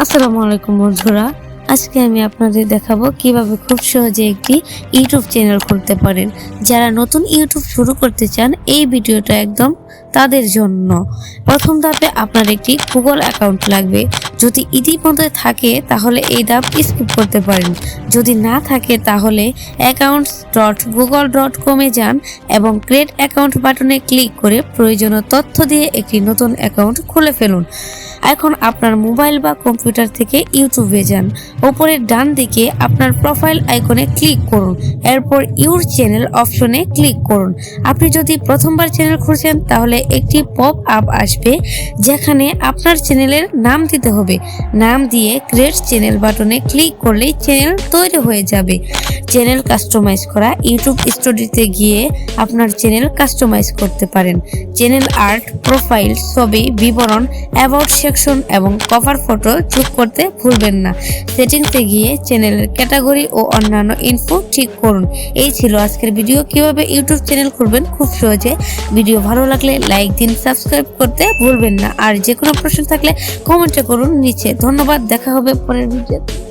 আসসালামু আলাইকুম বন্ধুরা, আজকে আমি আপনাদের দেখাবো কিভাবে খুব সহজে একটি ইউটিউব চ্যানেল খুলতে পারেন। যারা নতুন ইউটিউব শুরু করতে চান এই ভিডিওটা একদম তাদের জন্য। প্রথম ধাপে আপনার একটি গুগল অ্যাকাউন্ট লাগবে। যদি ইতিমধ্যে থাকে তাহলে এই ধাপ স্কিপ করতে পারেন, যদি না থাকে তাহলে accounts.google.com-এ যান এবং ক্রিয়েট অ্যাকাউন্ট বাটনে ক্লিক করে প্রয়োজনীয় তথ্য দিয়ে একটি নতুন অ্যাকাউন্ট খুলে ফেলুন। এখন আপনার মোবাইল বা কম্পিউটার থেকে ইউটিউবে যান, উপরের ডান দিকে আপনার প্রোফাইল আইকনে ক্লিক করুন, এরপর ইউর চ্যানেল অপশনে ক্লিক করুন। আপনি যদি প্রথমবার চ্যানেল খুলছেন তাহলে একটি পপ আপ আসবে যেখানে আপনার চ্যানেলের নাম দিতে হবে। নাম দিয়ে ক্রিয়েট চ্যানেল বাটনে ক্লিক করলেই চ্যানেল তৈরি হয়ে যাবে। চ্যানেল কাস্টমাইজ করা, ইউটিউব স্টুডিওতে গিয়ে আপনার চ্যানেল কাস্টমাইজ করতে পারেন। চ্যানেল আর্ট, প্রোফাইল, ছবি, বিবরণ, অ্যাবাউট সেকশন এবং কভার ফটো যোগ করতে ভুলবেন না। সেটিংসে গিয়ে চ্যানেলের ক্যাটাগরি ও অন্যান্য ইনফো ঠিক করুন। এই ছিল আজকের ভিডিও, কিভাবে ইউটিউব চ্যানেল খুলবেন খুব সহজে। ভিডিও ভালো লাগলে লাইক দিন, সাবস্ক্রাইব করতে ভুলবেন না। আর যে কোনো প্রশ্ন থাকলে কমেন্টে করুন নিচে। ধন্যবাদ, দেখা হবে পরের ভিডিওতে।